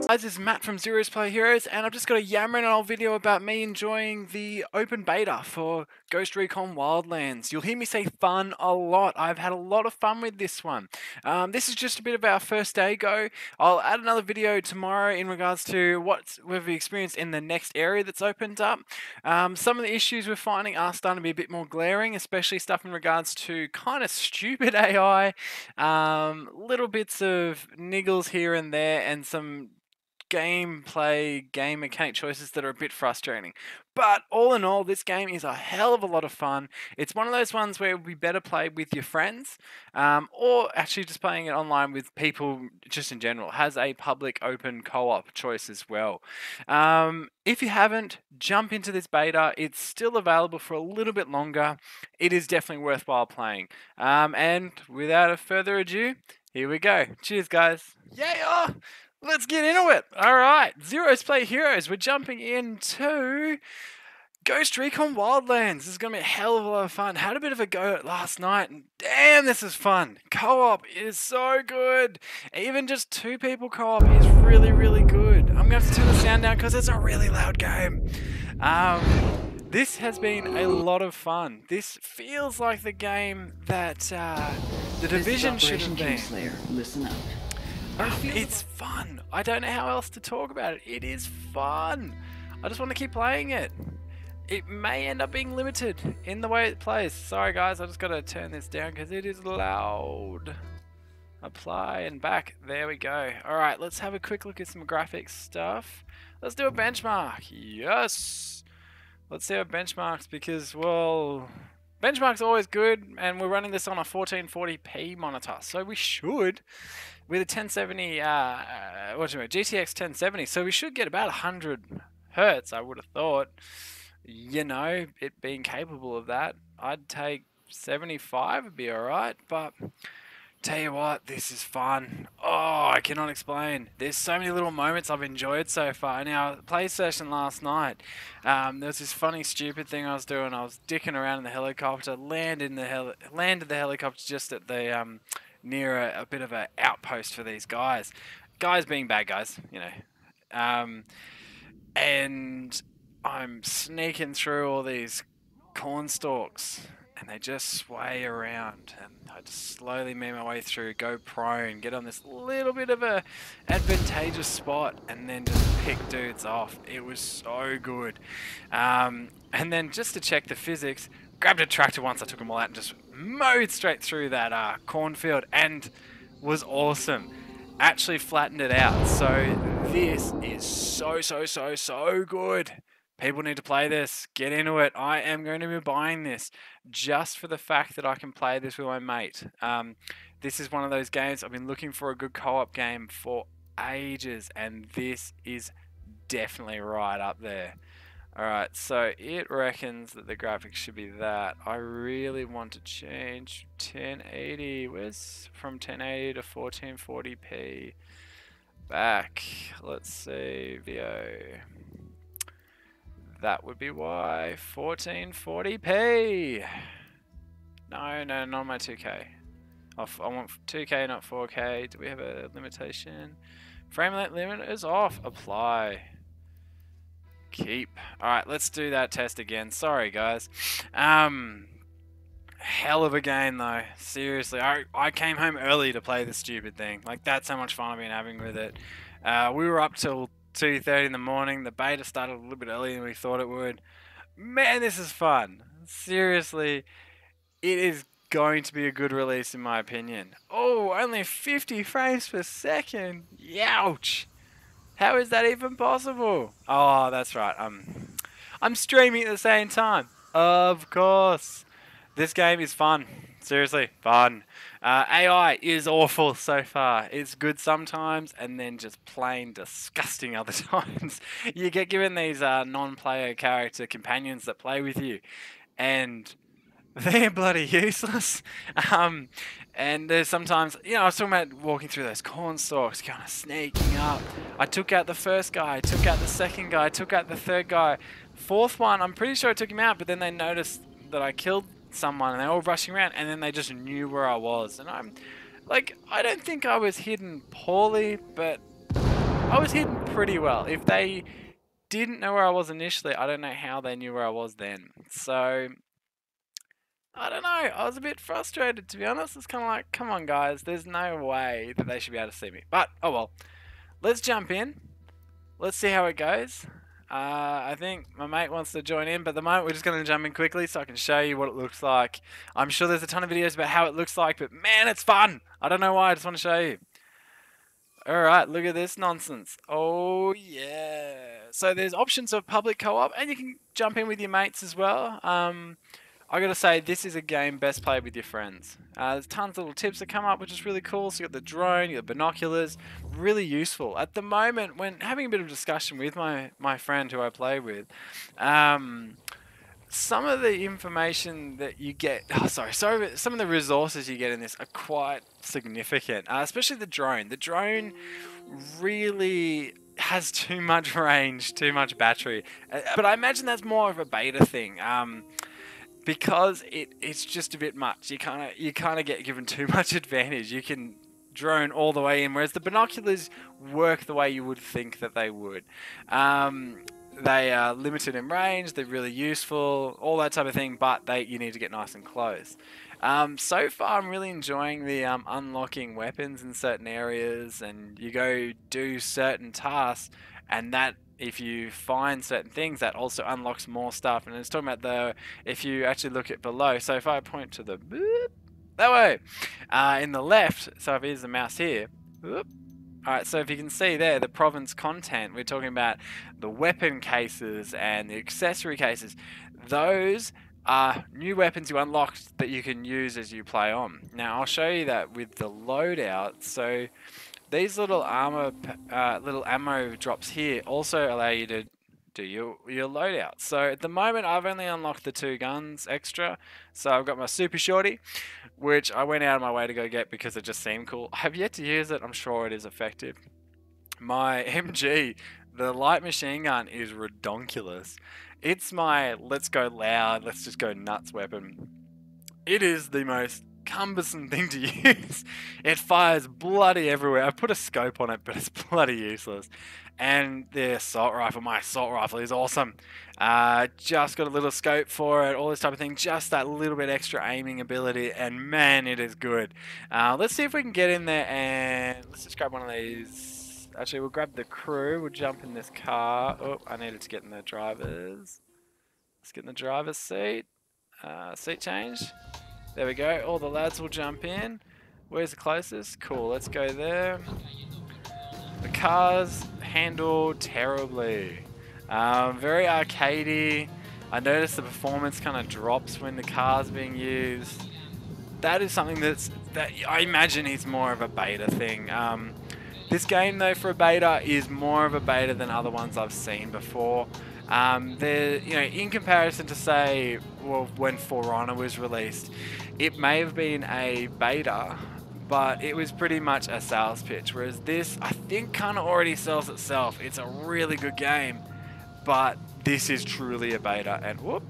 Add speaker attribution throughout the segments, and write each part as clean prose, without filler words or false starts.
Speaker 1: Guys, it's Matt from Zero's Play Heroes, and I've just got a yammering old video about me enjoying the open beta for Ghost Recon Wildlands. You'll hear me say fun a lot. I've had a lot of fun with this one. This is just a bit of our first day go. I'll add another video tomorrow in regards to what we've experienced in the next area that's opened up. Some of the issues we're finding are starting to be a bit more glaring, especially stuff in regards to kind of stupid AI, little bits of niggles here and there, and some game mechanic choices that are a bit frustrating. But all in all, this game is a hell of a lot of fun. It's one of those ones where it would be better played with your friends, or actually just playing it online with people just in general. It has a public open co-op choice as well. If you haven't, jump into this beta. It's still available for a little bit longer. It is definitely worthwhile playing. And without further ado, here we go. Cheers, guys. Yeah! Let's get into it. All right, Zero's Play Heroes. We're jumping into Ghost Recon Wildlands. This is going to be a hell of a lot of fun. Had a bit of a go at last night, and damn, this is fun. Co-op is so good. Even just 2 people co-op is really, really good. I'm going to have to turn the sound down because it's a really loud game. This has been a lot of fun. This feels like the game that the Division should have been.
Speaker 2: Slayer, listen up.
Speaker 1: It's fun. I don't know how else to talk about it. It is fun. I just want to keep playing it. It may end up being limited in the way it plays. Sorry guys, I just got to turn this down because it is loud. Apply and back. There we go. Alright, let's have a quick look at some graphics stuff. Let's do a benchmark. Yes! Let's see our benchmarks because, well, benchmarks are always good, and we're running this on a 1440p monitor, so we should, with a 1070, GTX 1070, so we should get about 100 hertz, I would have thought. You know, it being capable of that. I'd take 75, would be alright, but tell you what, this is fun. Oh, I cannot explain. There's so many little moments I've enjoyed so far. Now, play session last night, there was this funny, stupid thing I was doing. I was dicking around in the helicopter, landed the helicopter just at the near a bit of an outpost for these guys. Guys being bad guys, you know. And I'm sneaking through all these corn stalks, and they just sway around, and I just slowly make my way through, go prone, get on this little bit of a advantageous spot, and then just pick dudes off. It was so good. And then just to check the physics, grabbed a tractor once, I took them all out and just mowed straight through that cornfield, and was awesome. Actually flattened it out. So this is so good. People need to play this. Get into it. I am going to be buying this just for the fact that I can play this with my mate. This is one of those games I've been looking for a good co-op game for ages, and this is definitely right up there. Alright, so it reckons that the graphics should be that. I really want to change 1080. Where's from 1080 to 1440p? Back. Let's see. VO. That would be why. 1440p. No, not my 2K. I want 2K, not 4K. Do we have a limitation? Frame rate limit is off. Apply. Keep. Alright, let's do that test again. Sorry, guys. Hell of a game, though. Seriously, I came home early to play this stupid thing. Like, that's how much fun I've been having with it. We were up till 2:30 in the morning. The beta started a little bit earlier than we thought it would. Man, this is fun. Seriously, it is going to be a good release in my opinion. Oh, only 50 frames per second. Youch. How is that even possible? Oh, that's right. I'm streaming at the same time. Of course. This game is fun. Seriously, fun. AI is awful so far. It's good sometimes, and then just plain disgusting other times. You get given these non-player character companions that play with you, and they're bloody useless. And there's sometimes, you know, I was talking about walking through those corn stalks, kind of sneaking up. I took out the first guy, I took out the second guy, I took out the third guy. Fourth one, I'm pretty sure I took him out, but then they noticed that I killed someone, and they're all rushing around, and then they just knew where I was. And I'm Like, I don't think I was hidden poorly, but I was hidden pretty well. If they didn't know where I was initially, I don't know how they knew where I was then. So, I don't know. I was a bit frustrated, to be honest. It's kind of like, come on, guys. There's no way that they should be able to see me. But, oh well. Let's jump in. Let's see how it goes. I think my mate wants to join in, but at the moment we're just going to jump in quickly so I can show you what it looks like. I'm sure there's a ton of videos about how it looks like, but man, it's fun. I don't know why. I just want to show you. Alright, look at this nonsense. Oh, yeah. So there's options of public co-op, and you can jump in with your mates as well. I gotta say, this is a game best played with your friends. There's tons of little tips that come up, which is really cool. So you got the drone, you got binoculars, really useful. At the moment, when having a bit of discussion with my friend who I play with, some of the information that you get, some of the resources you get in this are quite significant, especially the drone. The drone really has too much range, too much battery, but I imagine that's more of a beta thing. Because it's just a bit much. You kind of get given too much advantage. You can drone all the way in, whereas the binoculars work the way you would think that they would. They are limited in range. They're really useful, all that type of thing. But you need to get nice and close. So far, I'm really enjoying the unlocking weapons in certain areas, and you go do certain tasks, and that, if you find certain things, that also unlocks more stuff. And it's talking about if you actually look at below. So if I point to the that way, in the left. So if here's the mouse here. Alright, so if you can see there, the province content, we're talking about the weapon cases and the accessory cases. Those are new weapons you unlocked that you can use as you play on. Now, I'll show you that with the loadout. So these little ammo drops here also allow you to do your loadout. So at the moment, I've only unlocked the 2 guns extra. So I've got my Super Shorty, which I went out of my way to go get because it just seemed cool. I have yet to use it. I'm sure it is effective. My MG, the light machine gun, is redonkulous. It's my let's go loud, let's just go nuts weapon. It is the most cumbersome thing to use. It fires bloody everywhere. I put a scope on it, but it's bloody useless. And the assault rifle, my assault rifle is awesome. Just got a little scope for it, all this type of thing. Just that little bit extra aiming ability, and man, it is good. Let's see if we can get in there, and let's just grab one of these. Actually, we'll grab the crew. We'll jump in this car. Oh, I needed to get in the driver's. Let's get in the driver's seat. Seat change. There we go. All the lads will jump in. Where's the closest? Cool, let's go there. The cars handle terribly. Very arcadey. I noticed the performance kind of drops when the car's being used. That is something that I imagine is more of a beta thing. This game, though, for a beta is more of a beta than other ones I've seen before. In comparison to, say, well, when For Honor was released, it may have been a beta, but it was pretty much a sales pitch. Whereas this, I think, kind of already sells itself. It's a really good game, but this is truly a beta. And whoop,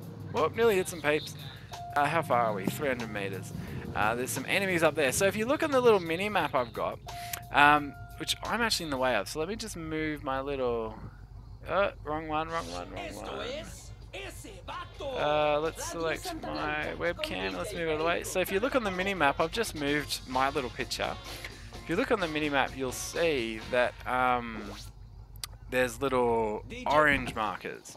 Speaker 1: nearly hit some peeps. How far are we? 300 meters. There's some enemies up there. So if you look on the little mini map I've got, which I'm actually in the way of, so let me just move my little. Wrong one. Let's select my webcam. Let's move it out of the way. So if you look on the mini-map, I've just moved my little picture. If you look on the mini-map, you'll see that there's little orange markers,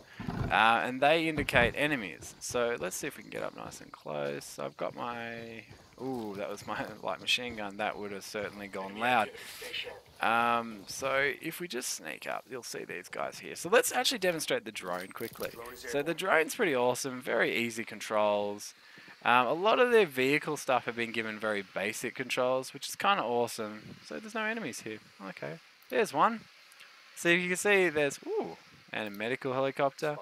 Speaker 1: and they indicate enemies. So let's see if we can get up nice and close. I've got my... Ooh, that was my light machine gun. That would have certainly gone loud. So if we just sneak up, you'll see these guys here. So let's actually demonstrate the drone quickly. So the drone's pretty awesome, very easy controls. A lot of their vehicle stuff have been given very basic controls, which is kind of awesome. So there's no enemies here. Okay, there's one. So you can see there's, ooh, and a medical helicopter.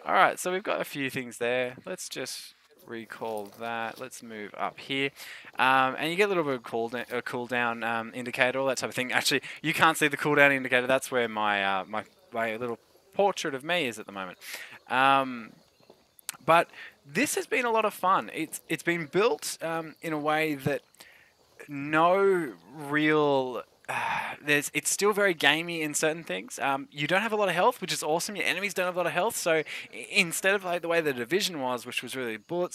Speaker 1: Alright, so we've got a few things there. Let's just recall that. Let's move up here, and you get a little bit of cooldown indicator, all that type of thing. Actually, you can't see the cooldown indicator. That's where my my little portrait of me is at the moment. But this has been a lot of fun. It's been built in a way that no real. It's still very gamey in certain things. You don't have a lot of health, which is awesome. Your enemies don't have a lot of health, so instead of like the way the Division was, which was really bullet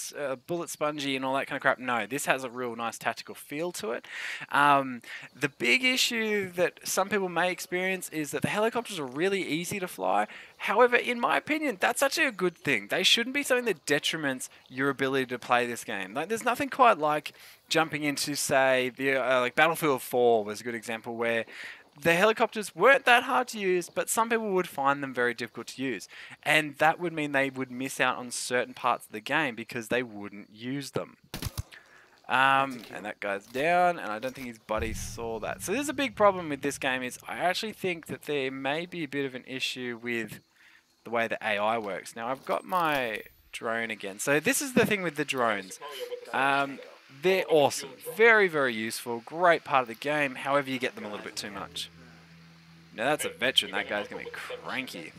Speaker 1: spongy and all that kind of crap, no, this has a real nice tactical feel to it. The big issue that some people may experience is that the helicopters are really easy to fly. However, in my opinion, that's actually a good thing. They shouldn't be something that detriments your ability to play this game. Like, there's nothing quite like jumping into, say, the like Battlefield 4 was a good example where the helicopters weren't that hard to use, but some people would find them very difficult to use. And that would mean they would miss out on certain parts of the game because they wouldn't use them. And that guy's down, and I don't think his buddy saw that. So there's a big problem with this game is I actually think that there may be a bit of an issue with the way the AI works. Now I've got my drone again. So this is the thing with the drones. They're awesome. Very, very useful. Great part of the game. However, you get them a little bit too much. Now that's a veteran. That guy's going to be cranky.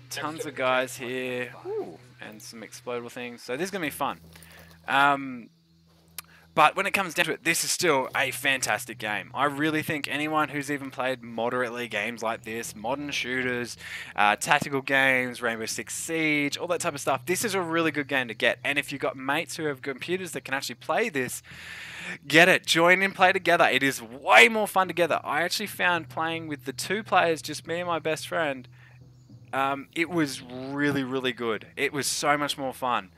Speaker 1: Tons of guys here. Ooh, and some explodable things. So this is going to be fun. But when it comes down to it, this is still a fantastic game. I really think anyone who's even played moderately games like this, modern shooters, tactical games, Rainbow Six Siege, all that type of stuff, this is a really good game to get. And if you've got mates who have computers that can actually play this, get it. Join and play together. It is way more fun together. I actually found playing with the 2 players, just me and my best friend, it was really, really good. It was so much more fun.